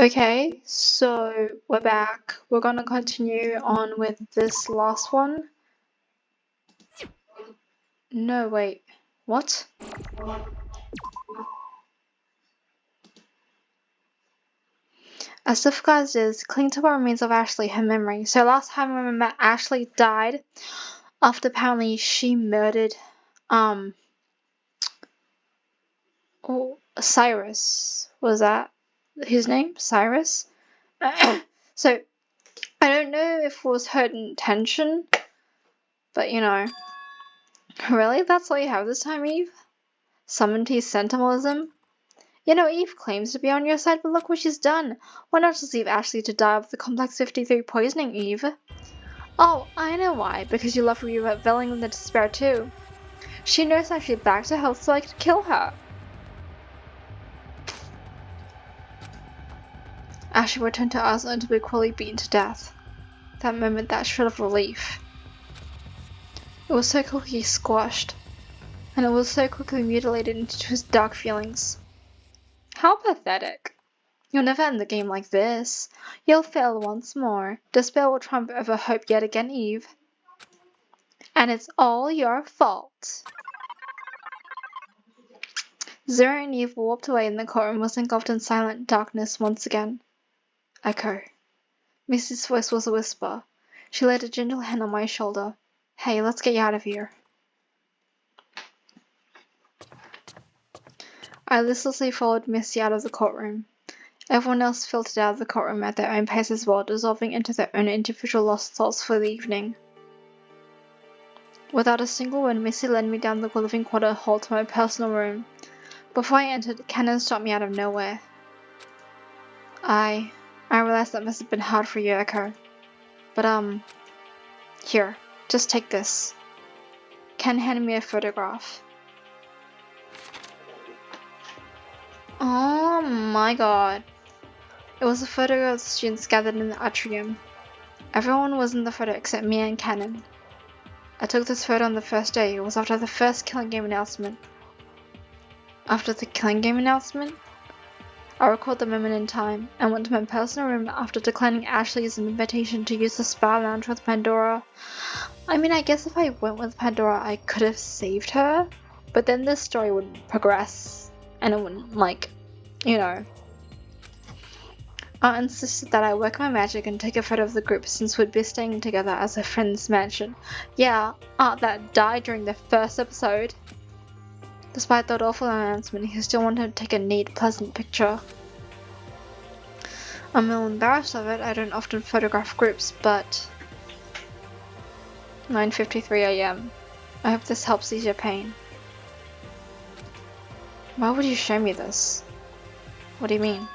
Okay, so we're back. We're gonna continue on with this last one. No, wait. What? As difficult as it is, cling to what remains of Ashley, her memory. So last time I remember Ashley died after apparently she murdered Cyrus. Was that his name? Cyrus? So I don't know if it was her intention, but really, that's all you have this time, Eve? Summoned sentimentalism? Eve claims to be on your side, but look what she's done. Why not just leave Ashley to die of the complex 53 poisoning, Eve? Oh, I know why. Because you love reveling the despair too. She nursed Ashley back to health so I could kill her. Ashley returned to us only to be cruelly beaten to death. That moment, that shred of relief. It was so quickly squashed, and it was so quickly mutilated into his dark feelings. How pathetic. You'll never end the game like this. You'll fail once more. Despair will triumph over hope yet again, Eve. And it's all your fault. Zero and Eve walked away and the courtroom was engulfed in silent darkness once again. Echo. Missy's voice was a whisper. She laid a gentle hand on my shoulder. Hey, let's get you out of here. I listlessly followed Missy out of the courtroom. Everyone else filtered out of the courtroom at their own pace as well, dissolving into their own individual lost souls for the evening. Without a single word, Missy led me down the living quarter hall to my personal room. Before I entered, Kanon stopped me out of nowhere. I realized that must have been hard for you, Echo. But, here, just take this. Ken handed me a photograph. Oh my god. It was a photo of the students gathered in the atrium. Everyone was in the photo except me and Kanon. I took this photo on the first day. It was after the first Killing Game announcement. After the Killing Game announcement? I recalled the moment in time and went to my personal room after declining Ashley's invitation to use the spa lounge with Pandora. I mean, I guess if I went with Pandora, I could have saved her, but then this story would progress and it wouldn't, I insisted that I work my magic and take a photo of the group since we'd be staying together as a friend's mansion. Yeah, that died during the first episode. Despite that awful announcement, he still wanted to take a neat, pleasant picture. I'm a little embarrassed of it. I don't often photograph groups, but 9:53 a.m. I hope this helps ease your pain. Why would you show me this? What do you mean?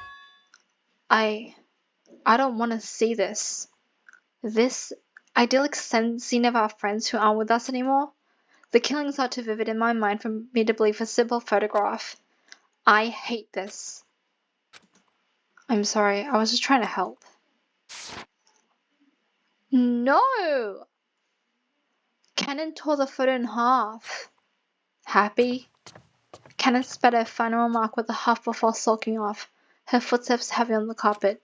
I don't want to see this. This idyllic scene of our friends who aren't with us anymore? The killings are too vivid in my mind for me to believe a simple photograph. I hate this. I'm sorry, I was just trying to help. No! Kanon tore the photo in half. Happy? Kanon spat her final remark with a huff before sulking off, her footsteps heavy on the carpet.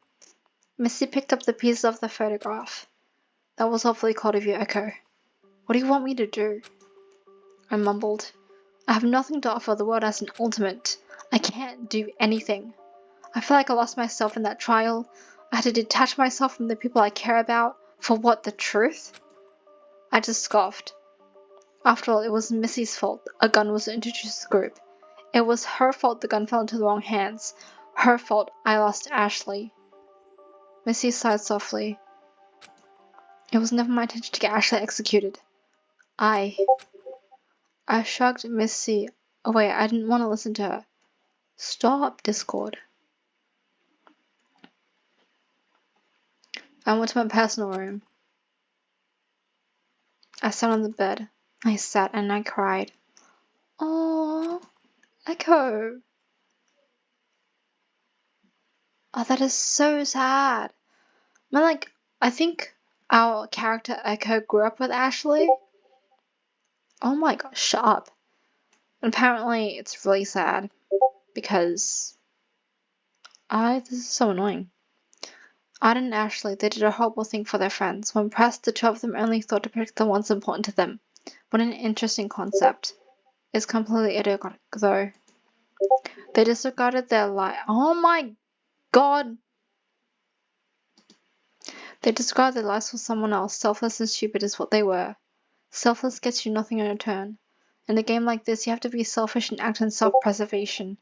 Missy picked up the pieces of the photograph. That was awfully cold of you, Echo. What do you want me to do? I mumbled. I have nothing to offer the world as an ultimate. I can't do anything. I feel like I lost myself in that trial. I had to detach myself from the people I care about. For what, the truth? I just scoffed. After all, it was Missy's fault a gun was introduced to the group. It was her fault the gun fell into the wrong hands. Her fault I lost Ashley. Missy sighed softly. It was never my intention to get Ashley executed. I shrugged Missy away. I didn't want to listen to her. Stop, Discord. I went to my personal room. I sat on the bed. I sat and I cried. Oh, Echo. Oh, that is so sad. I think our character Echo grew up with Ashley. Oh my gosh, shut up. And apparently it's really sad because this is so annoying. Art and Ashley, they did a horrible thing for their friends. When pressed, the two of them only thought to protect the ones important to them. What an interesting concept. It's completely idiotic, though. They disregarded their life. Oh my god! They disregarded their lives for someone else. Selfless and stupid is what they were. Selfless gets you nothing in return. In a game like this, you have to be selfish and act in self-preservation.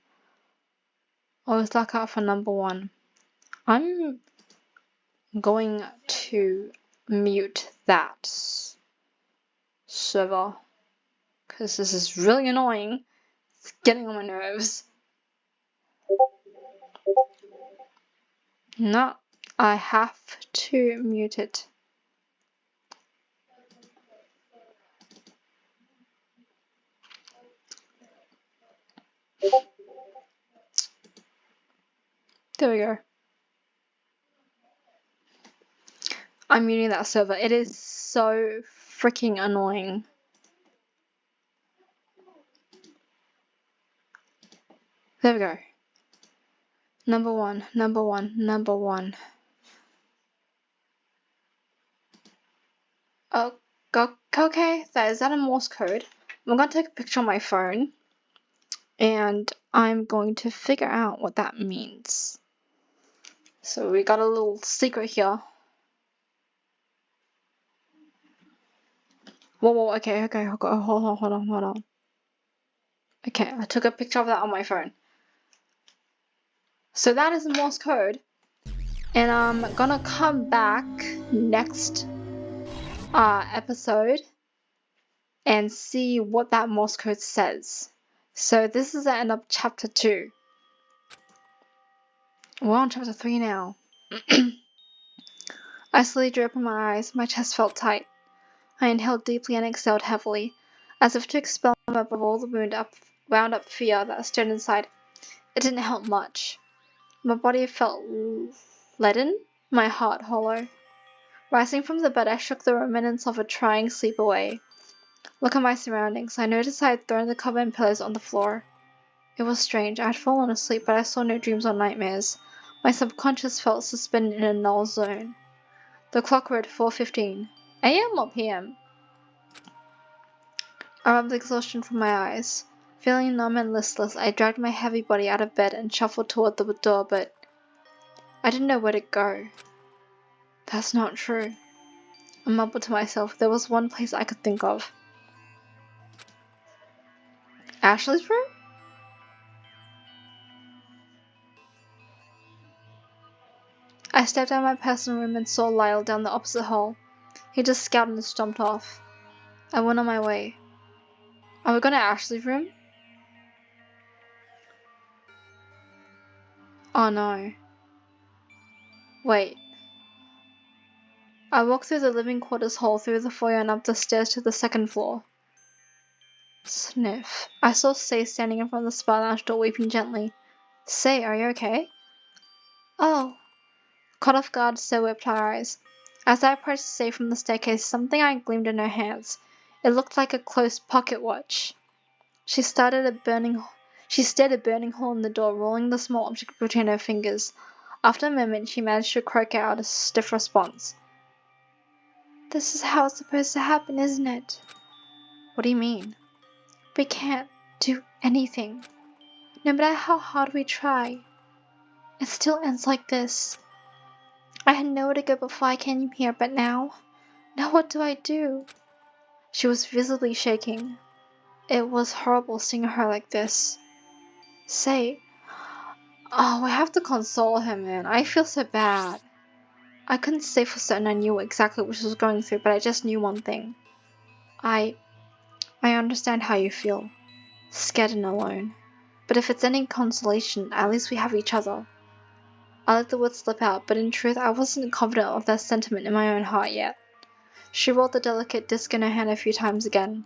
Always look out for number one. I'm going to mute that server because this is really annoying. It's getting on my nerves. No, I have to mute it. There we go. I'm muting that server. It is so freaking annoying. There we go. Number one. Oh, okay. Is that a Morse code? I'm going to take a picture on my phone. And I'm going to figure out what that means. So we got a little secret here. Whoa, okay, hold on. Okay, I took a picture of that on my phone. So that is the Morse code. And I'm gonna come back next episode and see what that Morse code says. So this is the end of chapter 2. We're on chapter 3 now. I slowly drew open my eyes. My chest felt tight. I inhaled deeply and exhaled heavily, as if to expel up of all the wound up fear that stirred inside. It didn't help much. My body felt leaden, my heart hollow. Rising from the bed, I shook the remnants of a trying sleep away. Look at my surroundings. I noticed I had thrown the cover and pillows on the floor. It was strange. I had fallen asleep, but I saw no dreams or nightmares. My subconscious felt suspended in a null zone. The clock read 4:15. AM or PM? I rubbed exhaustion from my eyes. Feeling numb and listless, I dragged my heavy body out of bed and shuffled toward the door, but I didn't know where to go. That's not true. I mumbled to myself. There was one place I could think of. Ashley's room? I stepped out of my personal room and saw Lyle down the opposite hall. He just scowled and stomped off. I went on my way. Are we going to Ashley's room? Oh no. Wait. I walked through the living quarters hall, through the foyer and up the stairs to the second floor. Sniff. I saw Say standing in front of the spa lounge door, weeping gently. Say, are you okay? Oh. Caught off guard, Say whipped her eyes. As I approached Say from the staircase, something I gleamed in her hands. It looked like a close pocket watch. She stared a burning hole in the door, rolling the small object between her fingers. After a moment, she managed to croak out a stiff response. This is how it's supposed to happen, isn't it? What do you mean? We can't do anything. No matter how hard we try, it still ends like this. I had nowhere to go before I came here, but now what do I do? She was visibly shaking. It was horrible seeing her like this. Say, oh, I have to console her, man. I feel so bad. I couldn't say for certain I knew exactly what she was going through, but I just knew one thing. I understand how you feel. Scared and alone. But if it's any consolation, at least we have each other. I let the words slip out, but in truth I wasn't confident of that sentiment in my own heart yet. She rolled the delicate disc in her hand a few times again.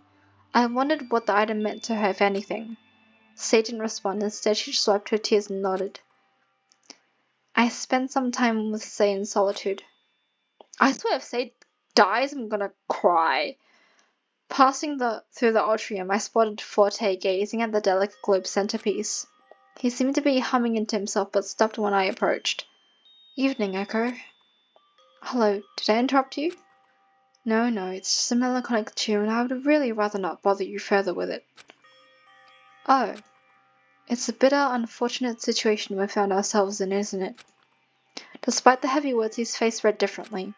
I wondered what the item meant to her, if anything. Say didn't respond. Instead, she just wiped her tears and nodded. I spent some time with Say in solitude. I swear if Say dies, I'm gonna cry. Passing through the atrium, I spotted Forte gazing at the delicate globe centerpiece. He seemed to be humming into himself, but stopped when I approached. Evening, Echo. Hello, did I interrupt you? No, it's just a melancholic tune and I would really rather not bother you further with it. Oh, it's a bitter, unfortunate situation we found ourselves in, isn't it? Despite the heavy words, his face read differently.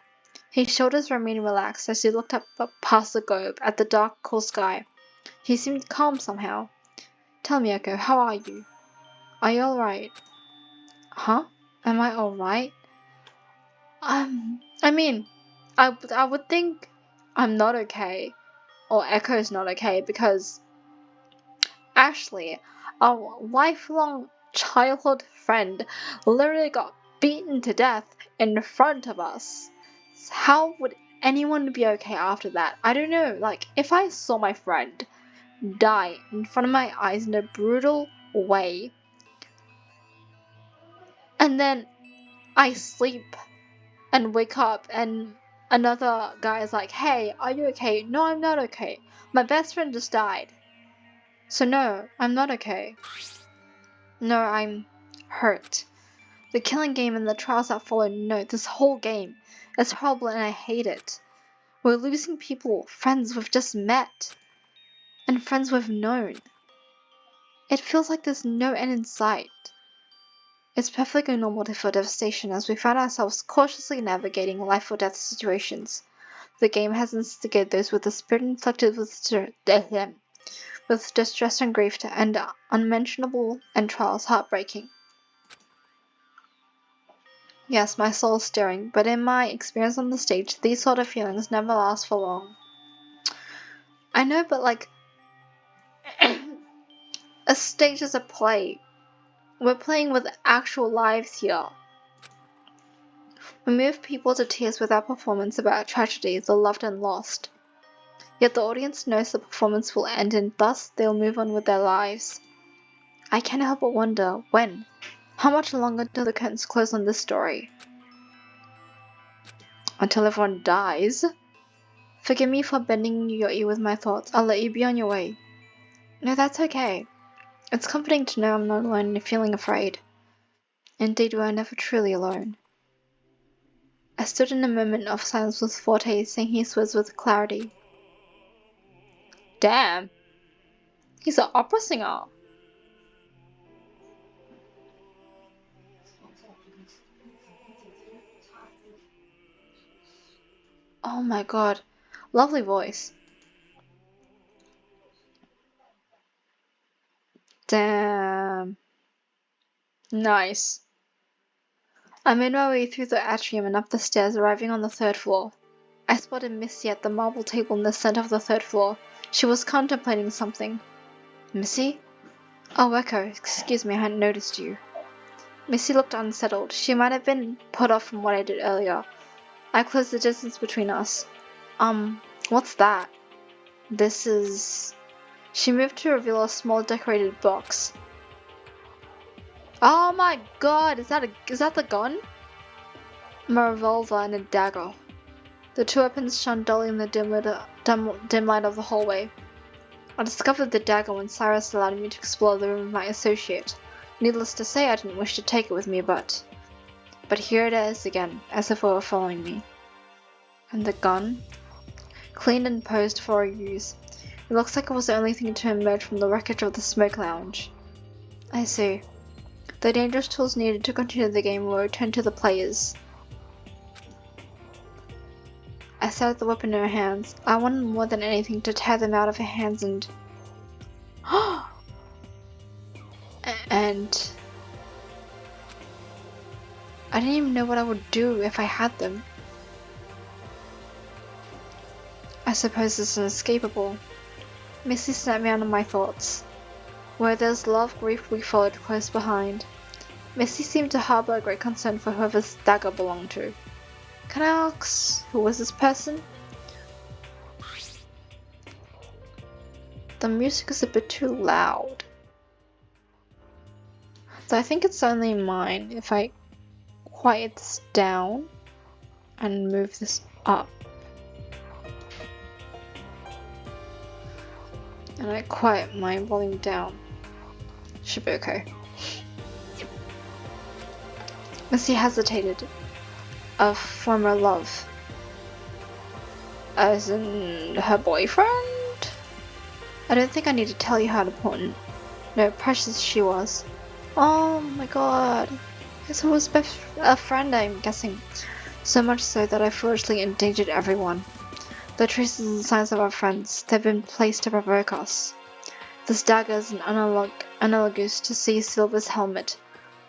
His shoulders remained relaxed as he looked up past the globe at the dark, cool sky. He seemed calm somehow. Tell me, Echo, how are you? Are you alright? Huh? Am I alright? I mean, I would think I'm not okay, or Echo's not okay, because Ashley, our lifelong childhood friend, literally got beaten to death in front of us. How would anyone be okay after that? I don't know, like, if I saw my friend die in front of my eyes in a brutal way, and then I sleep and wake up and another guy is like, hey, are you okay? No, I'm not okay. My best friend just died. So no, I'm not okay. No, I'm hurt. The killing game and the trials that follow, no, this whole game is horrible and I hate it. We're losing people, friends we've just met, and friends we've known. It feels like there's no end in sight. It's perfectly normal to feel devastation as we find ourselves cautiously navigating life or death situations. The game has instigated those with the spirit inflicted with distress and grief and unmentionable and trials heartbreaking. Yes, my soul's stirring, but in my experience on the stage, these sort of feelings never last for long. I know, but like, a stage is a play. We're playing with actual lives here. We move people to tears with our performance about tragedy, the loved and lost. Yet the audience knows the performance will end and thus they'll move on with their lives. I can't help but wonder, when? How much longer till the curtains close on this story? Until everyone dies? Forgive me for bending your ear with my thoughts. I'll let you be on your way. No, that's okay. It's comforting to know I'm not alone in feeling afraid. Indeed, we are never truly alone. I stood in a moment of silence with Forte saying his words with clarity. Damn! He's an opera singer! Oh my god. Lovely voice. Damn. Nice. I made my way through the atrium and up the stairs, arriving on the third floor. I spotted Missy at the marble table in the center of the third floor. She was contemplating something. Missy? Oh, Echo, excuse me, I hadn't noticed you. Missy looked unsettled. She might have been put off from what I did earlier. I closed the distance between us. What's that? This is... She moved to reveal a small decorated box. Oh my god, is that the gun? My revolver and a dagger. The two weapons shone dully in the dim light of the hallway. I discovered the dagger when Cyrus allowed me to explore the room with my associate. Needless to say, I didn't wish to take it with me, but here it is again, as if it were following me. And the gun? Cleaned and posed for a use. It looks like it was the only thing to emerge from the wreckage of the smoke lounge. I see. The dangerous tools needed to continue the game were returned to the players. I stared at the weapon in her hands. I wanted more than anything to tear them out of her hands and... and... I didn't even know what I would do if I had them. I suppose it's inescapable. Missy snapped me out of my thoughts. Where there's love, grief we followed close behind. Missy seemed to harbor a great concern for whoever this dagger belonged to. Can I ask, who was this person? The music is a bit too loud. So I think it's only mine if I quiet this down and move this up. And I quiet my volume down. Should be okay. Missy hesitated. a former love. As in her boyfriend? I don't think I need to tell you how important, no, precious she was. Oh my god. Yes, I was a friend, I'm guessing. So much so that I foolishly endangered everyone. The traces and signs of our friends, they've been placed to provoke us. This dagger is an analogous to see Silver's helmet.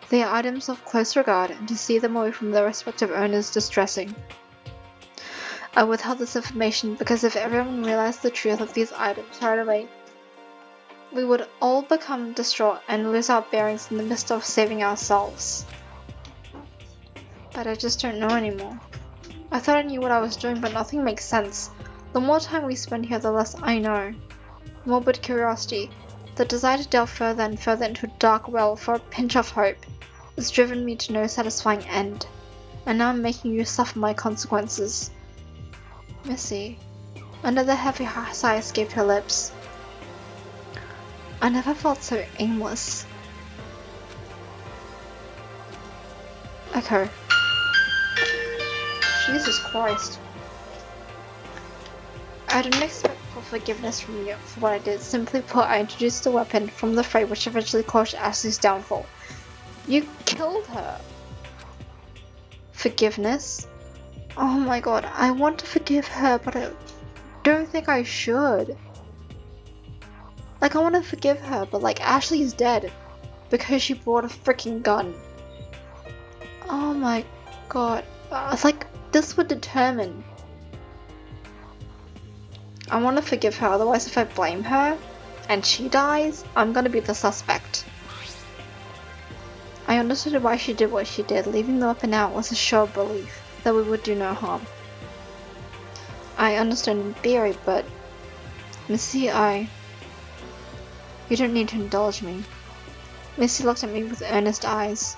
They are items of close regard, and to see them away from their respective owners distressing. I withheld this information because if everyone realized the truth of these items right away, we would all become distraught and lose our bearings in the midst of saving ourselves. But I just don't know anymore. I thought I knew what I was doing, but nothing makes sense. The more time we spend here, the less I know. Morbid curiosity, the desire to delve further and further into a dark well for a pinch of hope, has driven me to no satisfying end. And now I'm making you suffer my consequences. Missy. Another heavy sigh escaped her lips. I never felt so aimless. Echo. Jesus Christ. I didn't expect for forgiveness from you for what I did. Simply put, I introduced the weapon from the fray which eventually caused Ashley's downfall. You killed her. Forgiveness? Oh my god, I want to forgive her, but I don't think I should. Like, I want to forgive her, but like, Ashley's dead because she brought a freaking gun. Oh my god. It's like, this would determine. I want to forgive her, otherwise if I blame her and she dies, I'm gonna be the suspect. I understood why she did what she did. Leaving the weapon out was a show of belief that we would do no harm. I understand in theory, but Missy, you don't need to indulge me. Missy looked at me with earnest eyes.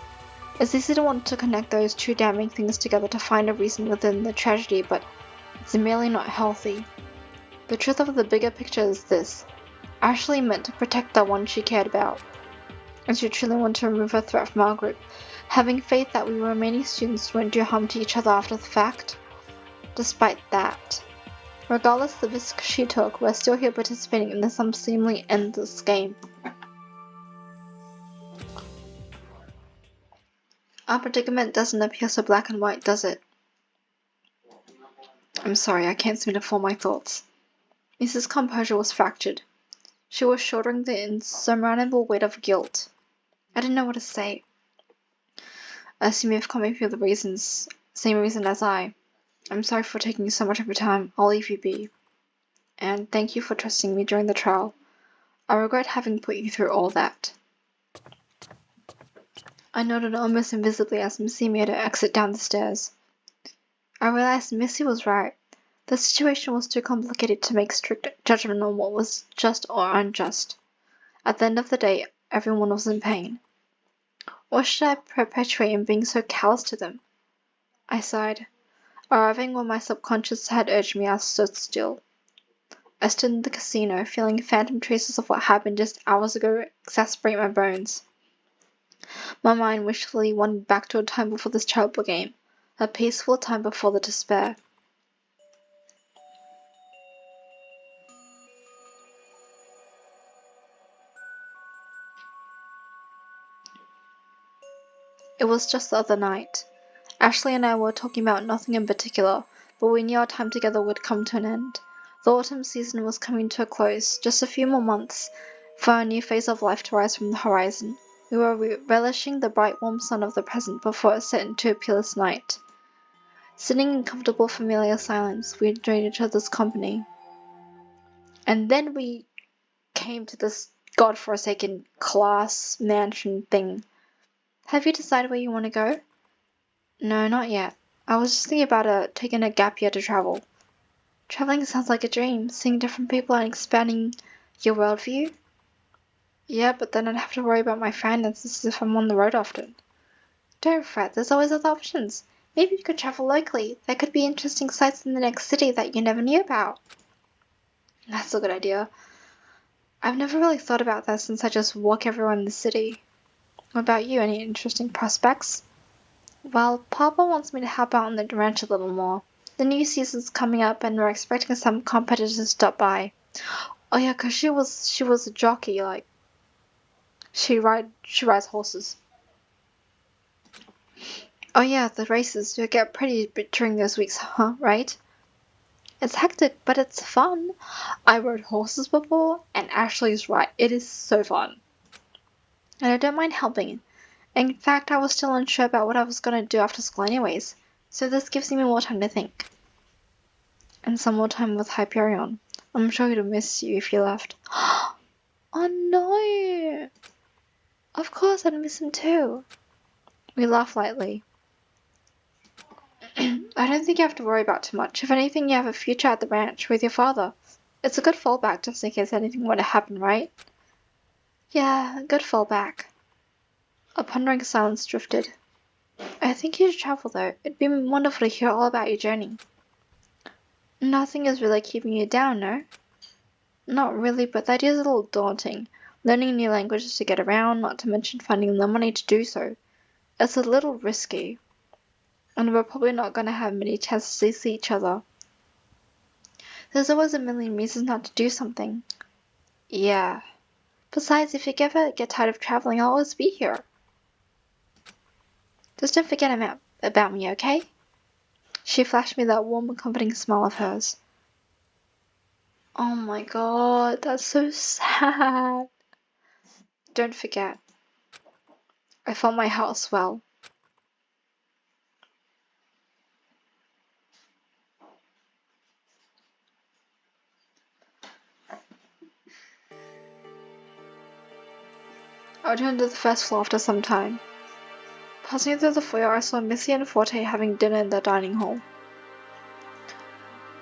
It's easy to want to connect those two damning things together to find a reason within the tragedy, but it's merely not healthy. The truth of the bigger picture is this. Ashley meant to protect the one she cared about, and she truly wanted to remove her threat from our group, having faith that we remaining students won't do harm to each other after the fact. Despite that, regardless of the risk she took, we're still here participating in this unseemly endless game. Our predicament doesn't appear so black and white, does it? I'm sorry, I can't seem to form my thoughts. Mrs. Composure was fractured. She was shouldering the insurmountable weight of guilt. I didn't know what to say. I assume you've come here for the same reason as I. I'm sorry for taking so much of your time. I'll leave you be. And thank you for trusting me during the trial. I regret having put you through all that. I nodded almost invisibly as Missy made her exit down the stairs. I realized Missy was right. The situation was too complicated to make strict judgment on what was just or unjust. At the end of the day, everyone was in pain. What should I perpetuate in being so callous to them? I sighed. Arriving where my subconscious had urged me, I stood still. I stood in the casino, feeling phantom traces of what happened just hours ago exasperate my bones. My mind wishfully wandered back to a time before this terrible game, a peaceful time before the despair. It was just the other night. Ashley and I were talking about nothing in particular, but we knew our time together would come to an end. The autumn season was coming to a close, just a few more months for a new phase of life to rise from the horizon. We were relishing the bright warm sun of the present before it set into a peerless night. Sitting in comfortable familiar silence, we enjoyed each other's company. And then we came to this godforsaken class mansion thing. Have you decided where you want to go? No, not yet. I was just thinking about taking a gap year to travel. Traveling sounds like a dream, seeing different people and expanding your worldview. Yeah, but then I'd have to worry about my finances if I'm on the road often. Don't fret, there's always other options. Maybe you could travel locally. There could be interesting sights in the next city that you never knew about. That's a good idea. I've never really thought about that since I just walk everywhere in the city. What about you? Any interesting prospects? Well, Papa wants me to help out on the ranch a little more. The new season's coming up and we're expecting some competitors to stop by. Oh yeah, 'cause she was a jockey, like she rides horses. Oh yeah, the races do get pretty bit during those weeks, huh, right? It's hectic, but it's fun. I rode horses before, and Ashley's right, it is so fun. And I don't mind helping. In fact, I was still unsure about what I was gonna do after school anyways, so this gives me more time to think. And some more time with Hyperion. I'm sure he'd miss you if you left. Oh no! Of course I'd miss him too. We laugh lightly. I don't think you have to worry about too much. If anything, you have a future at the ranch with your father. It's a good fallback just in case anything were to happen, right? Yeah, a good fallback. A pondering silence drifted. I think you should travel though. It'd be wonderful to hear all about your journey. Nothing is really keeping you down, no? Not really, but the idea is a little daunting. Learning new languages to get around, not to mention finding the money to do so. It's a little risky. And we're probably not going to have many chances to see each other. There's always a million reasons not to do something. Yeah. Besides, if you ever get tired of traveling, I'll always be here. Just don't forget about me, okay? She flashed me that warm and comforting smile of hers. Oh my god, that's so sad. Don't forget. I felt my heart swell. I returned to the first floor after some time. Passing through the foyer, I saw Missy and Forte having dinner in the dining hall.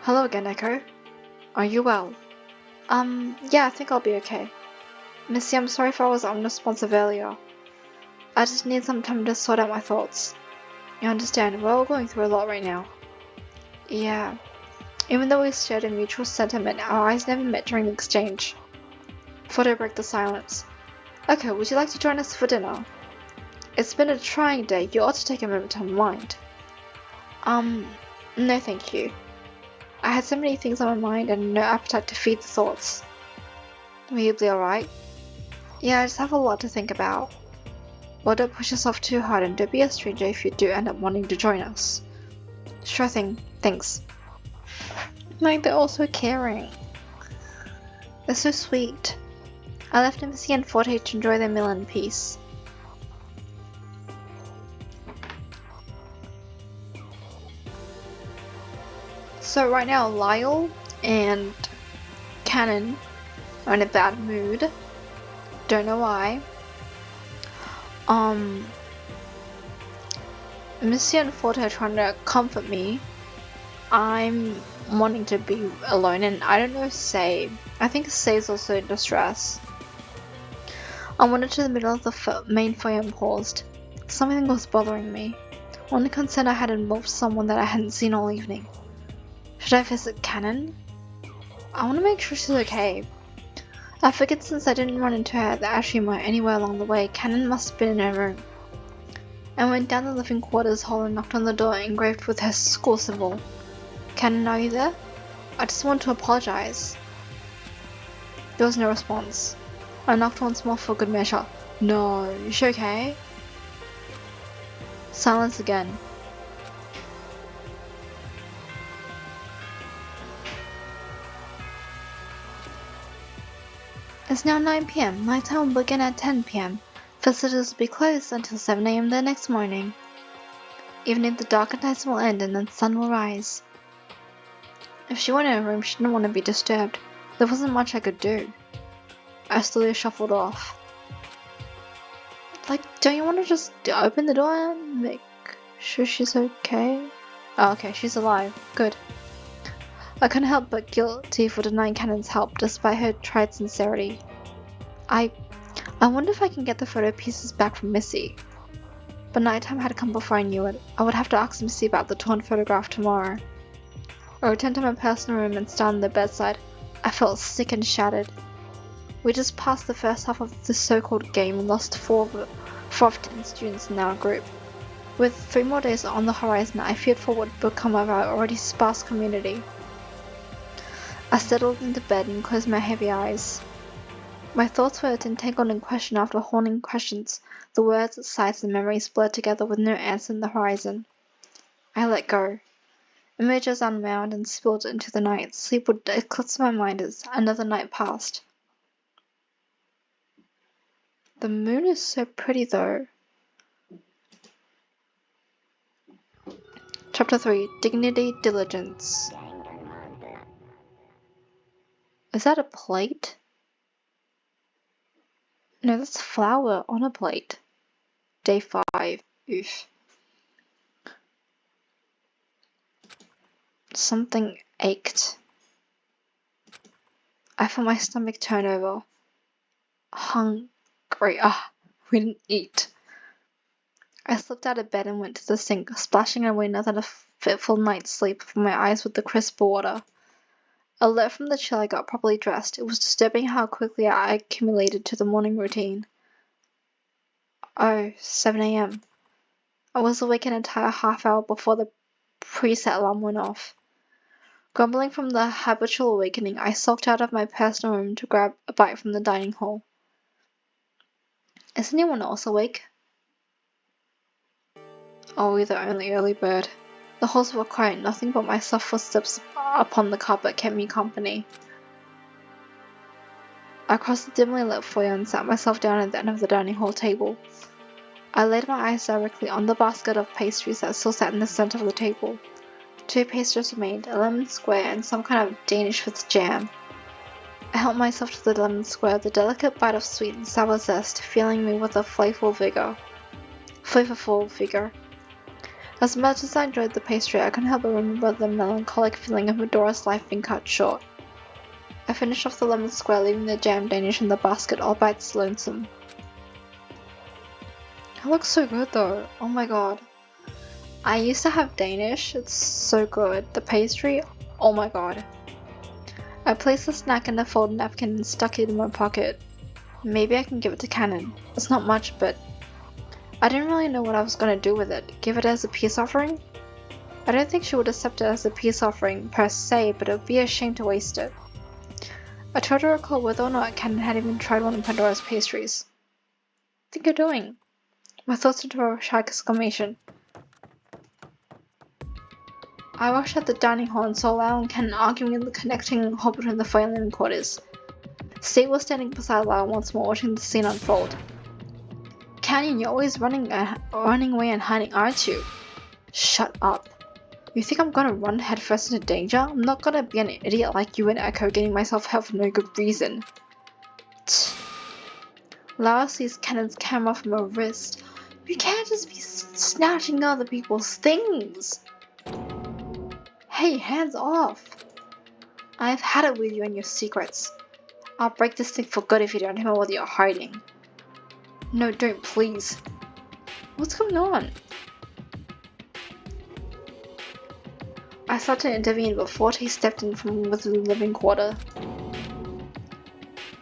Hello again, Echo. Are you well? Yeah, I think I'll be okay. Missy, I'm sorry if I was unresponsive earlier. I just need some time to sort out my thoughts. You understand, we're all going through a lot right now. Yeah. Even though we shared a mutual sentiment, our eyes never met during the exchange. Forte broke the silence. Okay, would you like to join us for dinner? It's been a trying day. You ought to take a moment to unwind. No thank you. I had so many things on my mind and no appetite to feed the thoughts. Will you be alright? Yeah, I just have a lot to think about. Well, don't push yourself too hard and don't be a stranger if you do end up wanting to join us. Sure thing, thanks. Like, they're all so caring. They're so sweet. I left Missy and Forte to enjoy their meal in peace. So right now, Lyle and Kanon are in a bad mood. Don't know why. Missy and Forte are trying to comfort me. I'm wanting to be alone, and I don't know Say. I think Say's also in distress. I wandered to the middle of the main foyer and paused. Something was bothering me. Only concern I had involved someone that I hadn't seen all evening. Should I visit Kanon? I want to make sure she's okay. I figured since I didn't run into her at the Ashima anywhere along the way, Kanon must have been in her room. I went down the living quarters hall and knocked on the door engraved with her school symbol. Kanon, are you there? I just want to apologize. There was no response. I knocked once more for good measure. No, is she okay? Silence again. It's now 9 p.m. Nighttime will begin at 10 p.m. Visitors will be closed until 7 a.m. the next morning. Evening, the darkened nights will end and the sun will rise. If she went in her room, she didn't want to be disturbed. There wasn't much I could do. I slowly shuffled off. Like, don't you want to just open the door and make sure she's okay? Oh, okay, she's alive. Good. I couldn't help but guilty for denying Kanon's help, despite her tried sincerity. I wonder if I can get the photo pieces back from Missy. But nighttime had come before I knew it. I would have to ask Missy about the torn photograph tomorrow. I returned to my personal room and sat on the bedside. I felt sick and shattered. We just passed the first half of the so-called game and lost 4 of 10 students in our group. With 3 more days on the horizon, I feared for what would become of our already sparse community. I settled into bed and closed my heavy eyes. My thoughts were entangled in question after haunting questions. The words, sights, and memories blurred together with no answer in the horizon. I let go. Images unwound and spilled into the night. Sleep would eclipse my mind as another night passed. The moon is so pretty though. Chapter 3 Dignity, Diligence. Is that a plate? No, that's flour on a plate. Day 5. Oof. Something ached. I felt my stomach turn over. Hungry. We didn't eat. I slipped out of bed and went to the sink, splashing away another fitful night's sleep from my eyes with the crisp water. Alert from the chill, I got properly dressed. It was disturbing how quickly I accumulated to the morning routine. 7 a.m. I was awake an entire half hour before the preset alarm went off. Grumbling from the habitual awakening, I sulked out of my personal room to grab a bite from the dining hall. Is anyone else awake? Oh, we're the only early bird. The halls were quiet, nothing but my soft footsteps upon the carpet kept me company. I crossed the dimly lit foyer and sat myself down at the end of the dining hall table. I laid my eyes directly on the basket of pastries that still sat in the center of the table. 2 pastries remained, a lemon square and some kind of Danish with jam. I helped myself to the lemon square, the delicate bite of sweet and sour zest filling me with a flavorful vigor. As much as I enjoyed the pastry, I couldn't help but remember the melancholic feeling of Medora's life being cut short. I finished off the lemon square, leaving the jam Danish in the basket all by its lonesome. It looks so good though, oh my god. I used to have Danish, it's so good. The pastry, oh my god. I placed the snack in a folded napkin and stuck it in my pocket. Maybe I can give it to Kanon. It's not much, but I didn't really know what I was going to do with it. Give it as a peace offering? I don't think she would accept it as a peace offering per se, but it would be a shame to waste it. I tried to recall whether or not Kanon had even tried one of Pandora's pastries. What think you're doing? My thoughts into a shy exclamation. I rushed at the dining hall and saw Lyle and Kanon arguing in the connecting hall between the foyer and living quarters. Steve was standing beside Lyle once more, watching the scene unfold. Kanon, you're always running away and hiding, aren't you? Shut up. You think I'm gonna run headfirst into danger? I'm not gonna be an idiot like you and Echo getting myself hurt for no good reason. Lyle sees Kanon's camera from her wrist. You can't just be snatching other people's things. Hey, hands off. I've had it with you and your secrets. I'll break this thing for good if you don't tell me what you're hiding. No, don't, please. What's going on? I started to intervene, but Forte stepped in from within the living quarter.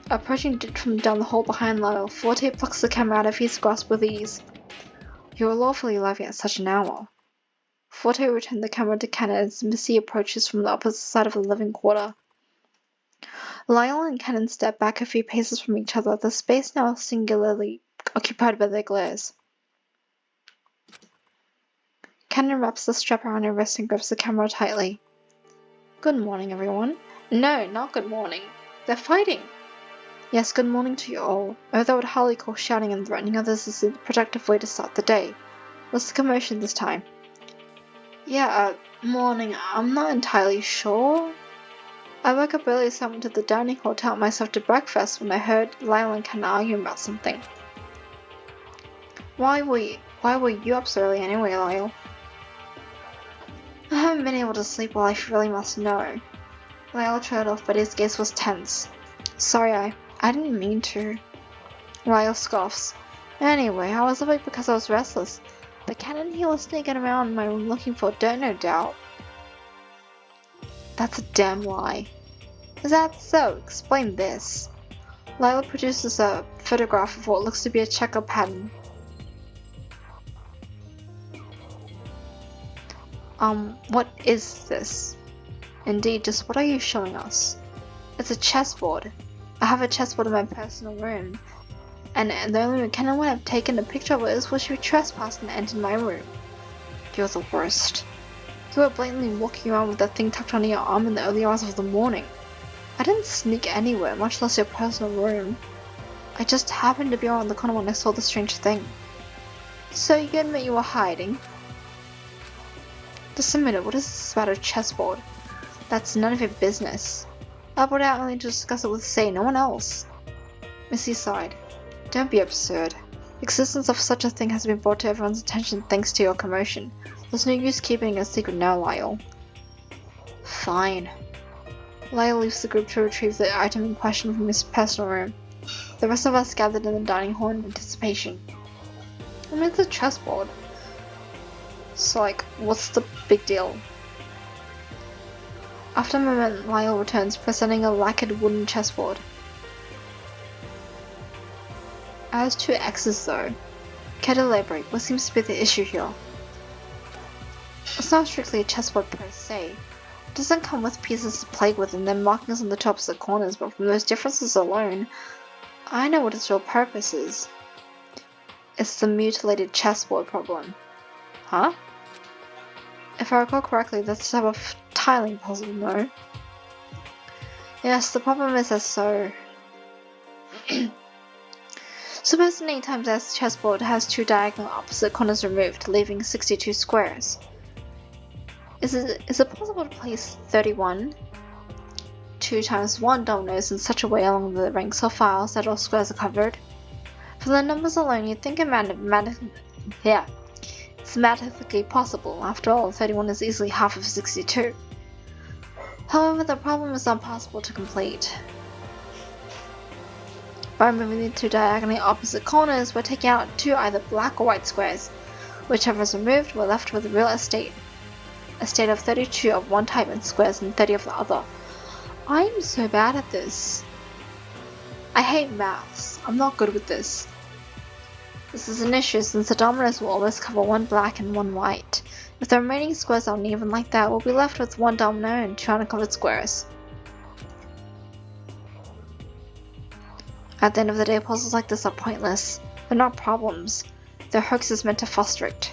Approaching from down the hall behind Lyle, Forte plucks the camera out of his grasp with ease. You're lawfully arriving at such an hour. Forte returned the camera to Kanon as Missy approaches from the opposite side of the living quarter. Lyle and Kanon step back a few paces from each other, the space now singularly occupied by their glares. Kanon wraps the strap around her wrist and grips the camera tightly. Good morning, everyone. No, not good morning. They're fighting. Yes, good morning to you all. Although I would hardly call shouting and threatening others as a productive way to start the day. What's the commotion this time? Yeah, morning. I'm not entirely sure. I woke up early so I went to the dining hall to help myself to breakfast when I heard Lyle and Kanon arguing about something. Why were you up so early anyway, Lyle? I haven't been able to sleep well, I really must know. Lyle trailed off, but his gaze was tense. Sorry, I didn't mean to. Lyle scoffs. Anyway, I was awake because I was restless. But Kanon here was sneaking around my room looking for dirt, no doubt. That's a damn lie. Is that so? Explain this. Lyle produces a photograph of what looks to be a checker pattern. What is this? Indeed, just what are you showing us? It's a chessboard. I have a chessboard in my personal room. And the only way Kanon would have taken a picture of it is when she trespassed and entered my room. You're the worst. You were blatantly walking around with that thing tucked under your arm in the early hours of the morning. I didn't sneak anywhere, much less your personal room. I just happened to be around the corner when I saw the strange thing. So you admit you were hiding? Just a minute, what is this about a chessboard? That's none of your business. I brought it out only to discuss it with Say, no one else. Missy sighed. Don't be absurd. The existence of such a thing has been brought to everyone's attention thanks to your commotion. There's no use keeping it a secret now, Lyle. Fine. Lyle leaves the group to retrieve the item in question from his personal room. The rest of us gathered in the dining hall in anticipation. I mean, it's a chessboard. So, like, what's the big deal? After a moment, Lyle returns, presenting a lacquered wooden chessboard. As to X's though, care to elaborate? What seems to be the issue here? It's not strictly a chessboard per se. It doesn't come with pieces to play with and then markings on the tops and corners, but from those differences alone, I know what its real purpose is. It's the mutilated chessboard problem. Huh? If I recall correctly, that's a type of tiling puzzle, no? Yes, the problem is as so. Suppose any times this chessboard has two diagonal opposite corners removed, leaving 62 squares. Is it possible to place 31 2 times 1 dominoes in such a way along the ranks of files that all squares are covered? From the numbers alone, you'd think it's mathematically possible. After all, 31 is easily half of 62. However, the problem is not possible to complete. By removing the two diagonally opposite corners, we're taking out two either black or white squares. Whichever is removed, we're left with a real estate. A state of 32 of one type and squares and 30 of the other. I'm so bad at this. I hate maths. I'm not good with this. This is an issue since the dominoes will always cover one black and one white. If the remaining squares are uneven like that, we'll be left with one domino and two uncovered squares. At the end of the day, puzzles like this are pointless. They're not problems. They're hoaxes meant to foster it.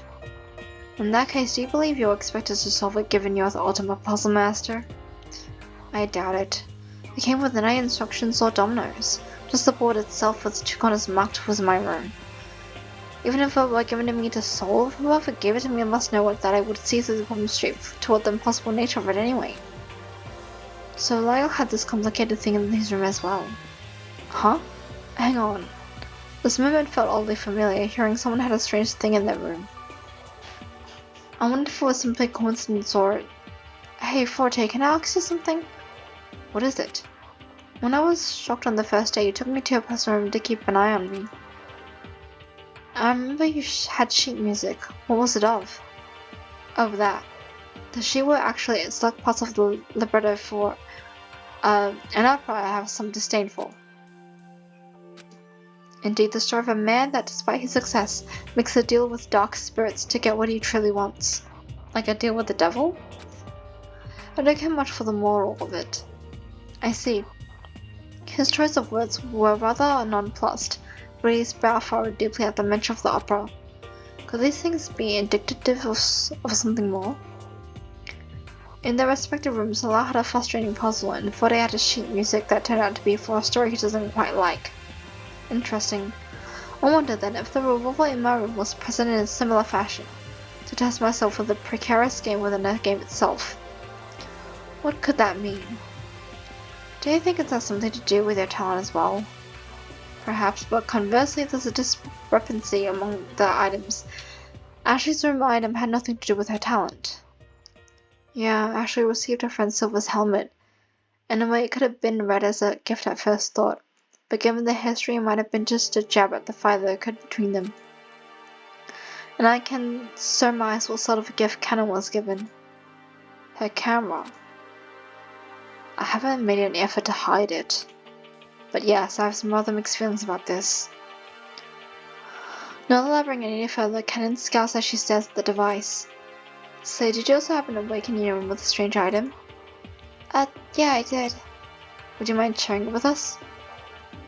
In that case, do you believe you're expected to solve it given you're the ultimate puzzle master? I doubt it. It came with no instructions or dominoes. Just the board itself with two corners marked was my room. Even if it were given to me to solve, whoever gave it to me must know that I would see through the problem straight toward the impossible nature of it anyway. So Lyle had this complicated thing in his room as well. Huh? Hang on. This moment felt oddly familiar, hearing someone had a strange thing in their room. I wondered if it was simply coincidence or... Hey Forte, can I ask you something? What is it? When I was shocked on the first day, you took me to your personal room to keep an eye on me. I remember you had sheet music. What was it of? Of that. The sheet were actually select parts of the libretto for an opera I have some disdain for. Indeed, the story of a man that, despite his success, makes a deal with dark spirits to get what he truly wants. Like a deal with the devil? I don't care much for the moral of it. I see. His choice of words were rather nonplussed, but his brow furrowed deeply at the mention of the opera. Could these things be indicative of something more? In their respective rooms, Lyle had a frustrating puzzle, and Forte had a sheet music that turned out to be for a story he doesn't quite like. Interesting. I wondered then if the revolver in my room was present in a similar fashion, to test myself with a precarious game within the game itself. What could that mean? Do you think it has something to do with your talent as well? Perhaps, but conversely there's a discrepancy among the items. Ashley's room item had nothing to do with her talent. Yeah, Ashley received her friend Silver's helmet. In a way, it could have been read as a gift at first thought, but given the history, it might have been just a jab at the fight that occurred between them. And I can surmise what sort of a gift Kanon was given. Her camera. I haven't made any effort to hide it. But yes, I have some rather mixed feelings about this. Not elaborating any further, Kanon scowls as she stares at the device. So, did you also happen to awaken your room with a strange item? Yeah, I did. Would you mind sharing it with us?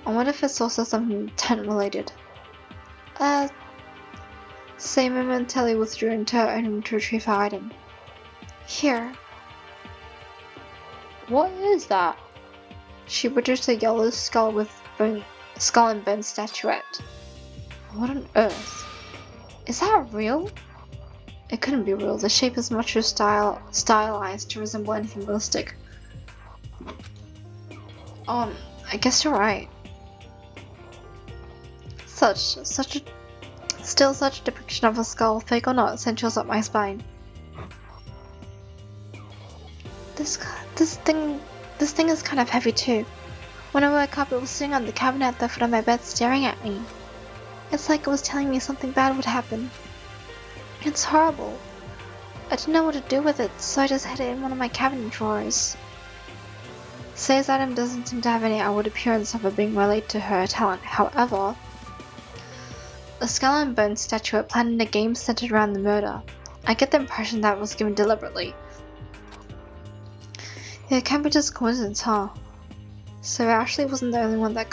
I wonder if it's also something tent related. Say momentarily withdrew into her own room to retrieve her item. Here. What is that? She produced a yellow skull and bone statuette. What on earth? Is that real? It couldn't be real. The shape is much too stylized to resemble anything realistic. I guess you're right. Such a depiction of a skull, fake or not, sent chills up my spine. This thing is kind of heavy too. When I woke up, it was sitting on the cabinet at the foot of my bed, staring at me. It's like it was telling me something bad would happen. It's horrible. I didn't know what to do with it, so I just hid it in one of my cabinet drawers. Say's item doesn't seem to have any outward appearance of it being related to her talent. However, the skull and bone statuette planned in a game centered around the murder. I get the impression that it was given deliberately. Yeah, it can't be just coincidence, huh? So Ashley wasn't the only one that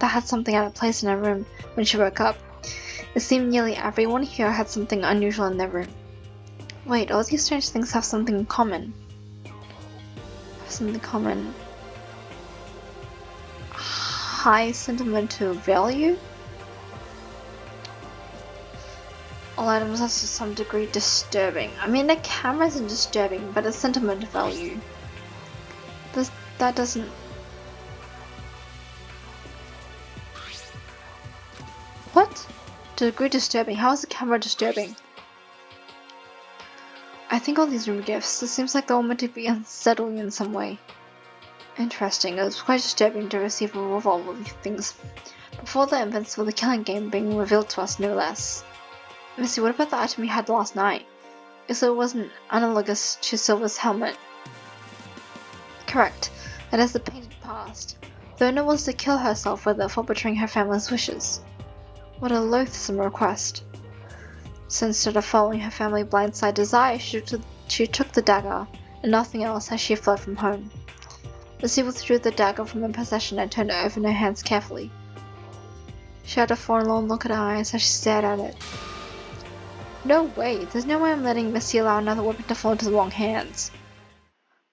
had something out of place in her room when she woke up. It seemed nearly everyone here had something unusual in their room. Wait, all these strange things have something in common. High sentimental value? All items are to some degree disturbing. I mean, the camera isn't disturbing, but it's sentimental value. That doesn't... What? Degree disturbing? How is the camera disturbing? I think all these room gifts, it seems like they're all meant to be unsettling in some way. Interesting, it was quite disturbing to receive a revolver of these things before the events of the killing game being revealed to us, no less. Missy, what about the item you had last night? So it wasn't analogous to Silver's helmet. Correct. It has the painted past. The owner was to kill herself with it for betraying her family's wishes. What a loathsome request. So instead of following her family blindside desire, she took the dagger and nothing else as she fled from home. Missy withdrew the dagger from her possession and turned it over in her hands carefully. She had a forlorn look in her eyes as she stared at it. No way, there's no way I'm letting Missy allow another weapon to fall into the wrong hands.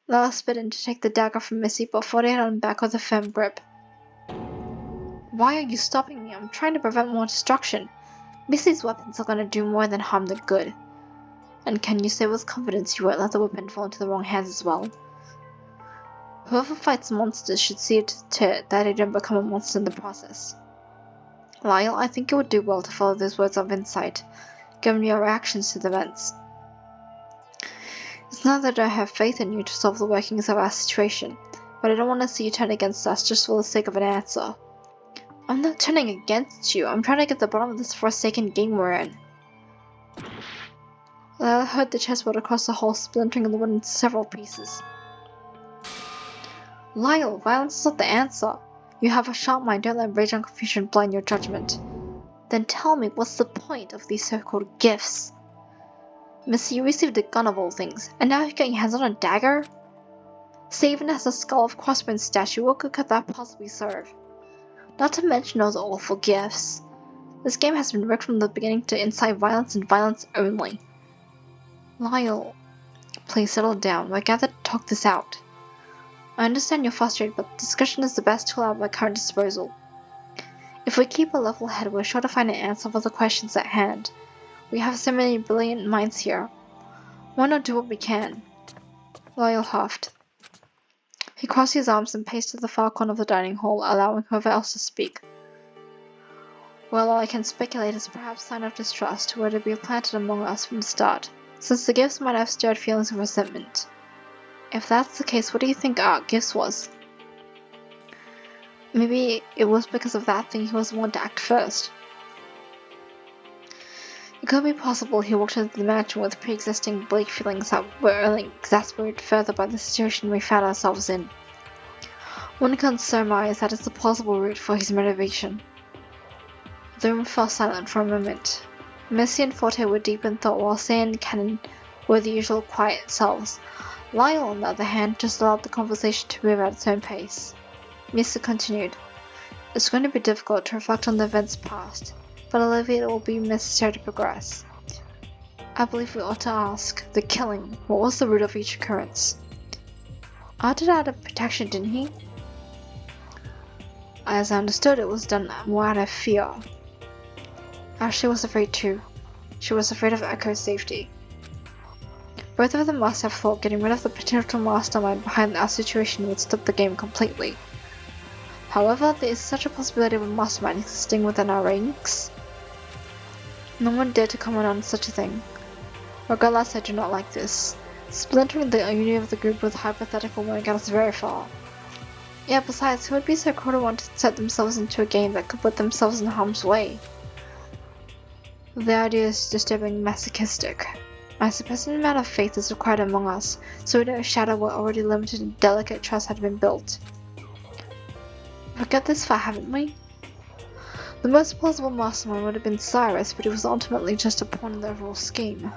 Lyle spit in to take the dagger from Missy, but fought it on back with a firm grip. Why are you stopping me? I'm trying to prevent more destruction. Missy's weapons are gonna do more than harm than good. And can you say with confidence you won't let the weapon fall into the wrong hands as well? Whoever fights monsters should see to it that they don't become a monster in the process. Lyle, I think you would do well to follow those words of insight, given your reactions to the events. It's not that I have faith in you to solve the workings of our situation, but I don't want to see you turn against us just for the sake of an answer. I'm not turning against you, I'm trying to get to the bottom of this forsaken game we're in. Lyle heard the chessboard across the hall, splintering the wood into several pieces. Lyle, violence is not the answer. You have a sharp mind, don't let rage and confusion blind your judgment. Then tell me, what's the point of these so-called gifts? Missy, you received a gun of all things, and now you're getting your hands on a dagger? Say even as a skull of crossbones statue, what good could that possibly serve? Not to mention those awful gifts. This game has been rigged from the beginning to incite violence and violence only. Lyle, please settle down, we're gathered to talk this out. I understand you're frustrated, but discussion is the best tool at our current disposal. If we keep a level head, we're sure to find an answer for the questions at hand. We have so many brilliant minds here. Why not do what we can? Lyle huffed. He crossed his arms and paced to the far corner of the dining hall, allowing whoever else to speak. Well, all I can speculate is perhaps sign of distrust were to be planted among us from the start, since the gifts might have stirred feelings of resentment. If that's the case, what do you think our gifts was? Maybe it was because of that thing he was the one to act first. It could be possible he walked into the mansion with pre-existing bleak feelings that were only exacerbated further by the situation we found ourselves in. One can surmise that it's a plausible route for his motivation. The room fell silent for a moment. Missy and Forte were deep in thought while Say and Kanon were the usual quiet selves. Lyle, on the other hand, just allowed the conversation to move at its own pace. Misa continued. It's going to be difficult to reflect on the events past, but Olivia, it will be necessary to progress. I believe we ought to ask, the killing, what was the root of each occurrence? I did out of protection, didn't he? As I understood, it was done more out of fear. Ashley was afraid too. She was afraid of Echo's safety. Both of them must have thought getting rid of the potential mastermind behind our situation would stop the game completely. However, there is such a possibility of a mastermind existing within our ranks. No one dared to comment on such a thing. Regardless, I do not like this. Splintering the unity of the group with hypothetical won't get us very far. Yeah, besides, who would be so cruel to want to set themselves into a game that could put themselves in harm's way? The idea is disturbingly masochistic. I suppose an amount of faith is required among us, so we don't shatter what already limited and delicate trust had been built. We've got this far, haven't we? The most plausible mastermind would have been Cyrus, but he was ultimately just a pawn in the overall scheme.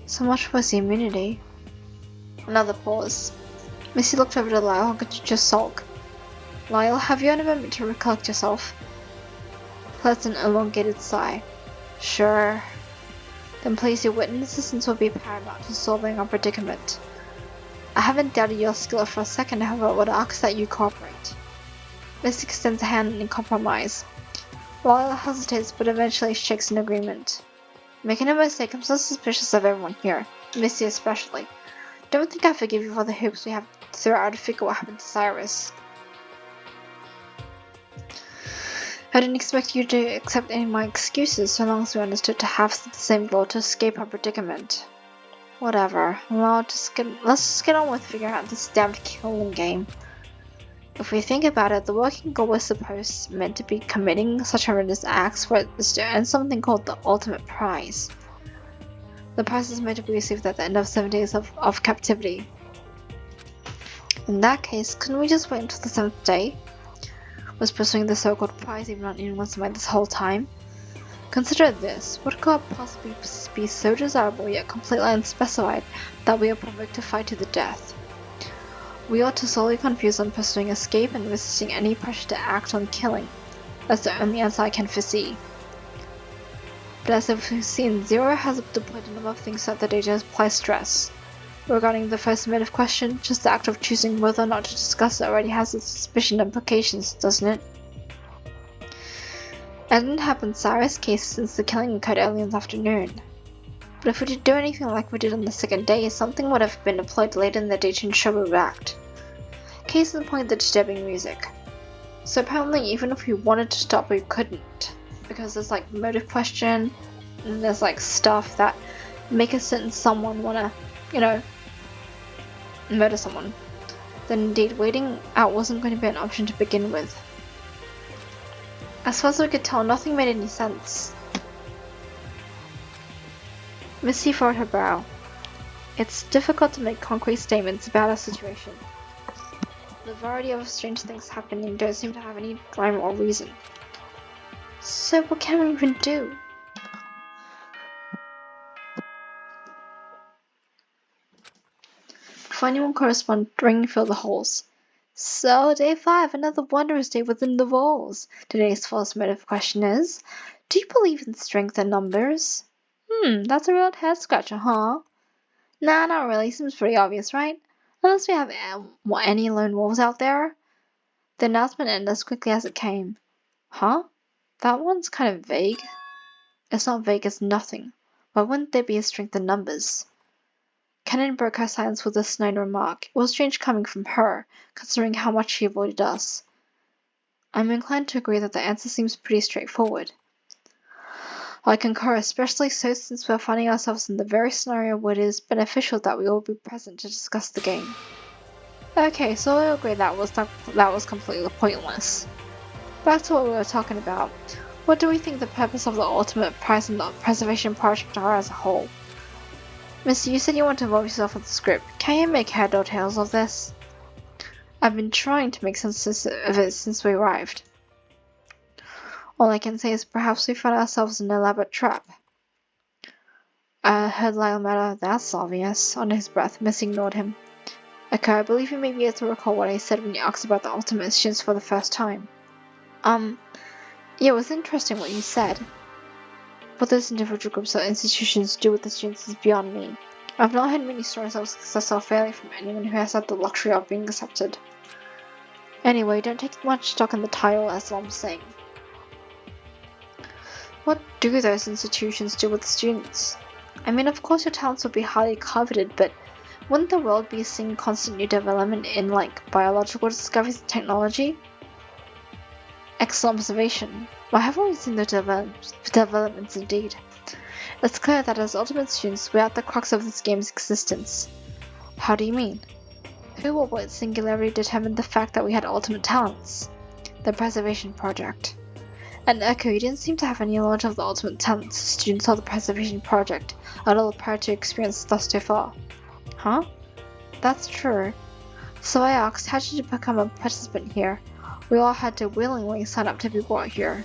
So much for his immunity. Another pause. Missy looked over to Lyle and continued to sulk. Lyle, have you had a moment to recollect yourself? Pleasant, elongated sigh. Sure. Then please, your wit and assistance will be paramount in solving our predicament. I haven't doubted your skill for a second, however, I would ask that you cooperate. Missy extends a hand in compromise. Lyle hesitates, but eventually shakes in agreement. Making no mistake, I'm so suspicious of everyone here, Missy especially. Don't think I forgive you for the hoops we have to throw out to figure what happened to Cyrus. I didn't expect you to accept any of my excuses so long as we understood to have the same goal to escape our predicament. Whatever. Well, let's just get on with figuring out this damned killing game. If we think about it, the working goal was meant to be committing such horrendous acts for it is to earn something called the ultimate prize. The prize is meant to be received at the end of 7 days of captivity. In that case, couldn't we just wait until the 7th day? Was pursuing the so-called prize even on anyone's mind this whole time? Consider this, what could possibly be so desirable yet completely unspecified that we are provoked to fight to the death? We are too solely confused on pursuing escape and resisting any pressure to act on killing. That's the only answer I can foresee. But as we've seen, Zero has deployed a number of things throughout the day to apply stress. Regarding the first submitted question, just the act of choosing whether or not to discuss it already has its suspicion implications, doesn't it? It didn't happen in Cyrus' case since the killing occurred early in the afternoon. But if we did do anything like we did on the second day, something would have been deployed later in the day to ensure we would act. Case in point, the disturbing music. So apparently even if we wanted to stop, we couldn't. Because there's like motive question, and there's like stuff that make a certain someone wanna, murder someone. Then indeed waiting out wasn't going to be an option to begin with. As far as we could tell, nothing made any sense. Missy furrowed her brow. It's difficult to make concrete statements about our situation. The variety of strange things happening don't seem to have any rhyme or reason. So what can we even do? Before anyone correspond, ringing filled the halls. So, day 5, another wondrous day within the walls. Today's false motive question is, do you believe in strength and numbers? That's a real head scratcher, huh? Nah, not really. Seems pretty obvious, right? Unless we have any lone wolves out there. The announcement ended as quickly as it came. Huh? That one's kind of vague. It's not vague as nothing. Why wouldn't there be a strength in numbers? Kanon broke her silence with a snide remark. It was strange coming from her, considering how much she avoided us. I'm inclined to agree that the answer seems pretty straightforward. I concur, especially so since we're finding ourselves in the very scenario where it is beneficial that we all be present to discuss the game. Okay, so I agree that was completely pointless. Back to what we were talking about. What do we think the purpose of the ultimate prize and the preservation project are as a whole? Missy, you said you want to involve yourself with the script. Can you make head or tails of this? I've been trying to make sense of it since we arrived. All I can say is perhaps we found ourselves in an elaborate trap. heard Lyle matter, that's obvious. Under his breath, Miss ignored him. Okay, I believe you may be able to recall what I said when you asked about the ultimate students for the first time. Yeah, it was interesting what you said. What those individual groups or institutions do with the students is beyond me. I've not heard many stories of success or failure from anyone who has had the luxury of being accepted. Anyway, don't take much stock in the title, as I'm saying. What do those institutions do with the students? I mean, of course your talents would be highly coveted, but wouldn't the world be seeing constant new development in, like, biological discoveries and technology? Excellent observation. Well, I have always seen the developments indeed. It's clear that as ultimate students, we are at the crux of this game's existence. How do you mean? Who or what singularity determined the fact that we had ultimate talents? The Preservation Project. And Echo, you didn't seem to have any knowledge of the ultimate talents students of the Preservation Project at all prior to experience thus far. Huh? That's true. So I asked, how did you become a participant here? We all had to willingly sign up to be brought here.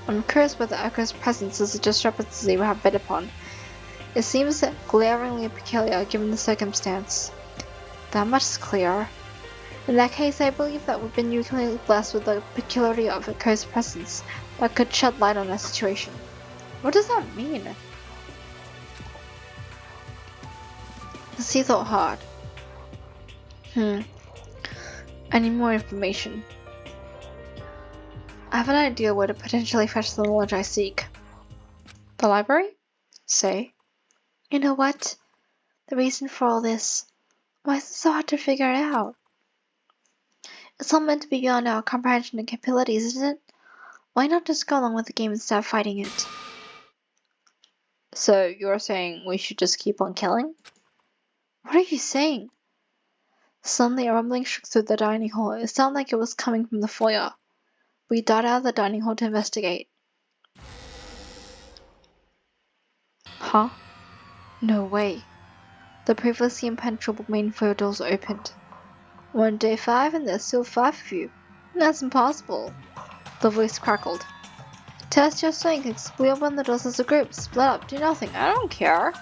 I'm curious whether Echo's presence is a discrepancy we have bet upon. It seems glaringly peculiar given the circumstance. That much is clear. In that case, I believe that we've been uniquely blessed with the peculiarity of Echo's presence that could shed light on our situation. What does that mean? He thought hard. I need more information. I have an idea where to potentially fetch the knowledge I seek. The library? Say. You know what? The reason for all this. Why is it so hard to figure it out? It's all meant to be beyond our comprehension and capabilities, isn't it? Why not just go along with the game instead of fighting it? So you're saying we should just keep on killing? What are you saying? Suddenly a rumbling shook through the dining hall. It sounded like it was coming from the foyer. We darted out of the dining hall to investigate. Huh? No way. The previously impenetrable main foyer doors opened. We're on day 5 and there's still 5 of you. That's impossible. The voice crackled. Test your strength. We open the doors as a group. Split up. Do nothing. I don't care.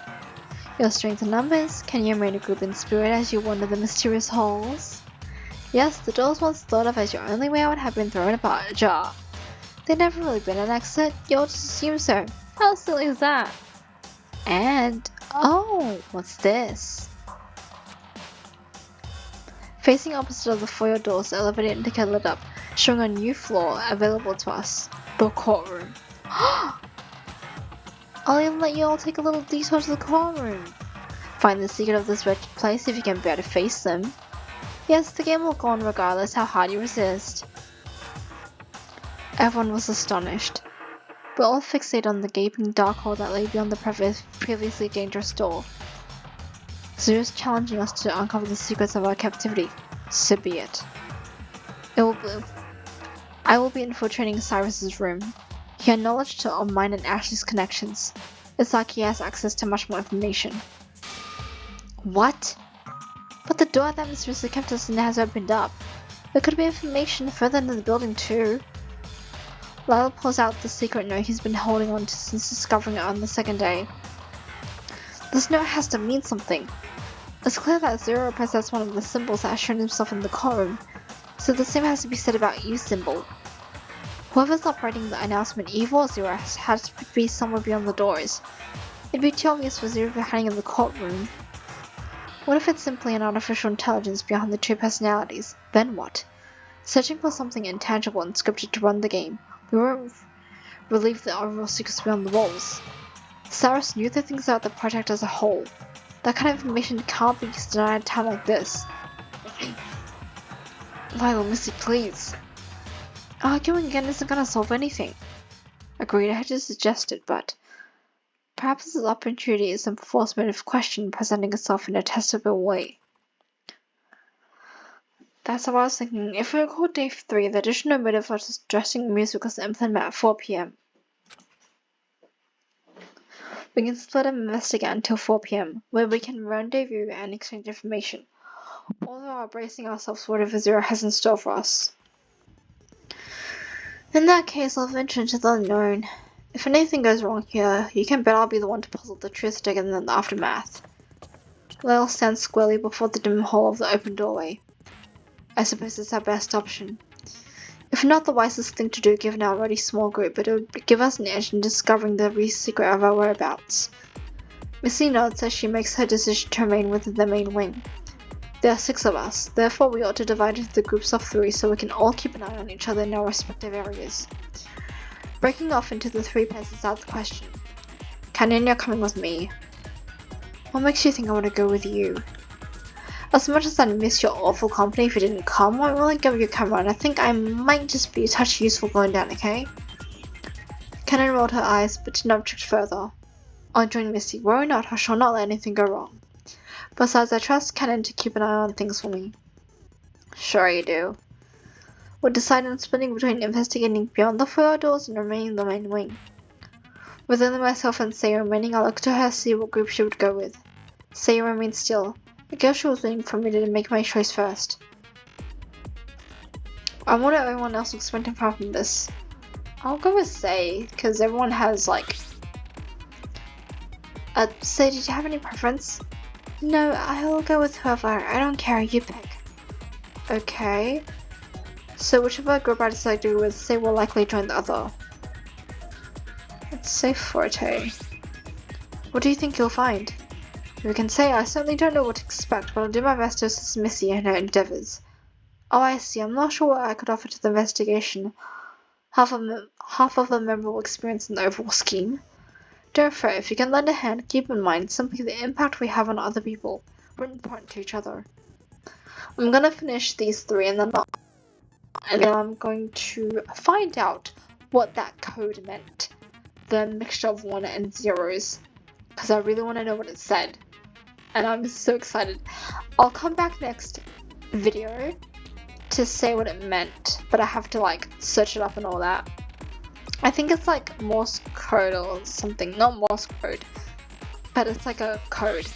Your strength in numbers. Can you remain a group in spirit as you wander the mysterious halls? Yes, the doors once thought of as your only way out have been thrown ajar. They'd never really been an exit. You'll just assume so. How silly is that? And, oh, what's this? Facing opposite of the foyer doors, the elevator indicator lit up, showing a new floor available to us. The courtroom. I'll even let you all take a little detour to the courtroom. Find the secret of this wretched place if you can bear to face them. Yes, the game will go on regardless how hard you resist. Everyone was astonished. We all fixated on the gaping dark hole that lay beyond the previously dangerous door. Cyrus challenging us to uncover the secrets of our captivity. So be it. I will be infiltrating Cyrus's room. He had knowledge of mine and Ashley's connections. It's like he has access to much more information. What? But the door that mysteriously kept us in has opened up. There could be information further into the building too. Lyle pulls out the secret note he's been holding on to since discovering it on the second day. This note has to mean something. It's clear that Zero possessed one of the symbols that has shown himself in the courtroom, so the same has to be said about U symbol. Whoever's operating the announcement Evil or Zero has to be somewhere beyond the doors. It'd be too obvious for Zero to be hiding in the courtroom. What if it's simply an artificial intelligence behind the two personalities? Then what? Searching for something intangible and scripted to run the game, we won't relieve the overall secrets beyond the walls. Cyrus knew the things about the project as a whole. That kind of information can't be used at a time like this. Lyle, Missy, please. Arguing again isn't gonna solve anything. Agreed, I had to suggest it, but perhaps this opportunity is some false motive question presenting itself in a testable way. That's what I was thinking. If we recall day 3, the additional motive was dressing music was implemented at 4 p.m. We can split and investigate until 4 p.m., where we can rendezvous and exchange information, all while bracing ourselves for whatever Zero has in store for us. In that case, I'll venture into the unknown. If anything goes wrong here, you can bet I'll be the one to puzzle the truth together in the aftermath. Lyle stands squarely before the dim hole of the open doorway. I suppose it's our best option. If not the wisest thing to do given our already small group, but it would give us an edge in discovering the real secret of our whereabouts. Missy nods as she makes her decision to remain within the main wing. There are 6 of us, therefore we ought to divide into the groups of 3 so we can all keep an eye on each other in our respective areas. Breaking off into the 3 pairs is out of the question. Kanon, you're coming with me. What makes you think I want to go with you? As much as I'd miss your awful company if you didn't come, I'm willing to give you a camera and I think I might just be a touch useful going down, okay? Kanon rolled her eyes but did not object further. I'll join Missy, worry not, I shall not let anything go wrong. Besides, I trust Kanon to keep an eye on things for me. Sure you do. We'll decide on splitting between investigating beyond the 4 doors and remaining in the main wing. With only myself and Say remaining, I'll look to her to see what group she would go with. Say remained still. I guess she was waiting for me to make my choice first. I wonder if everyone else looks sprinting far from this. I'll go with Say, because everyone has like... Say, did you have any preference? No, I'll go with whoever. I don't care, you pick. Okay. So whichever group I decide to go with, Say will likely join the other. Let's say Forte. What do you think you'll find? We can say I certainly don't know what to expect, but I'll do my best to assist Missy in her endeavours. Oh, I see. I'm not sure what I could offer to the investigation. Half of a memorable experience in the overall scheme. Don't fret, if you can lend a hand, keep in mind simply the impact we have on other people. We're important to each other. I'm gonna finish these 3 and then I'm going to find out what that code meant. The mixture of 1 and 0s. Because I really want to know what it said. And I'm so excited. I'll come back next video to say what it meant. But I have to like search it up and all that. I think it's like Morse code or something. Not Morse code. But it's like a code.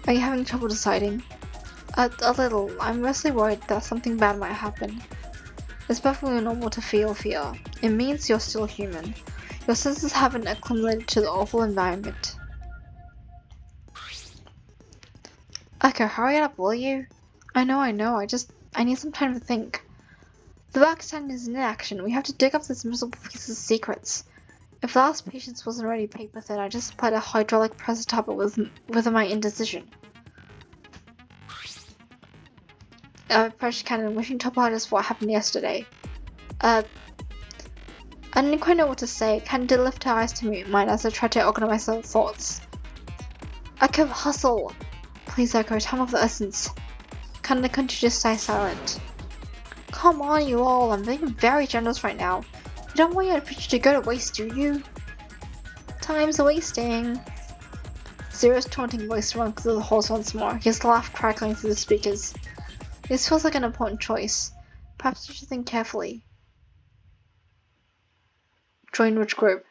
Are you having trouble deciding? A little. I'm mostly worried that something bad might happen. It's perfectly normal to feel fear. It means you're still human. Your senses haven't acclimated to the awful environment. Okay, hurry up, will you? I know, I need some time to think. The back stand is in action. We have to dig up this miserable piece of secrets. If the last patience wasn't already paper thin, I just applied a hydraulic press to top it with my indecision. I approached Kanon, wishing to apologize for what happened yesterday. I didn't quite know what to say. Kanon did lift her eyes to meet mine as I tried to organize my thoughts. Echo, hustle! Please, Echo, time of the essence. Kanon, couldn't you just stay silent? Come on, you all. I'm being very generous right now. You don't want your picture to go to waste, do you? Time's wasting. Cyrus' taunting voice rang through the halls once more, his laugh crackling through the speakers. This feels like an important choice. Perhaps you should think carefully. Join which group?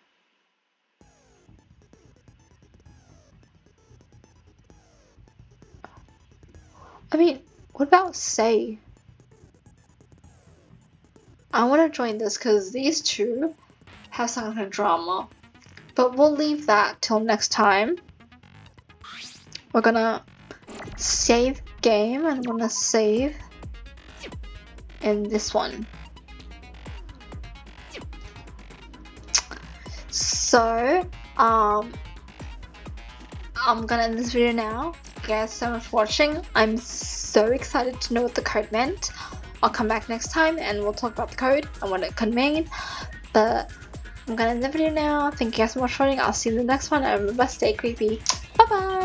I mean, what about Say? I want to join this because these 2 have some kind of drama. But we'll leave that till next time. We're gonna save game and I'm gonna save in this one. So, I'm gonna end this video now. Thank you guys so much for watching. I'm so excited to know what the code meant. I'll come back next time and we'll talk about the code and what it could mean. But I'm gonna end the video now. Thank you guys so much for watching. I'll see you in the next one and remember, stay creepy. Bye bye!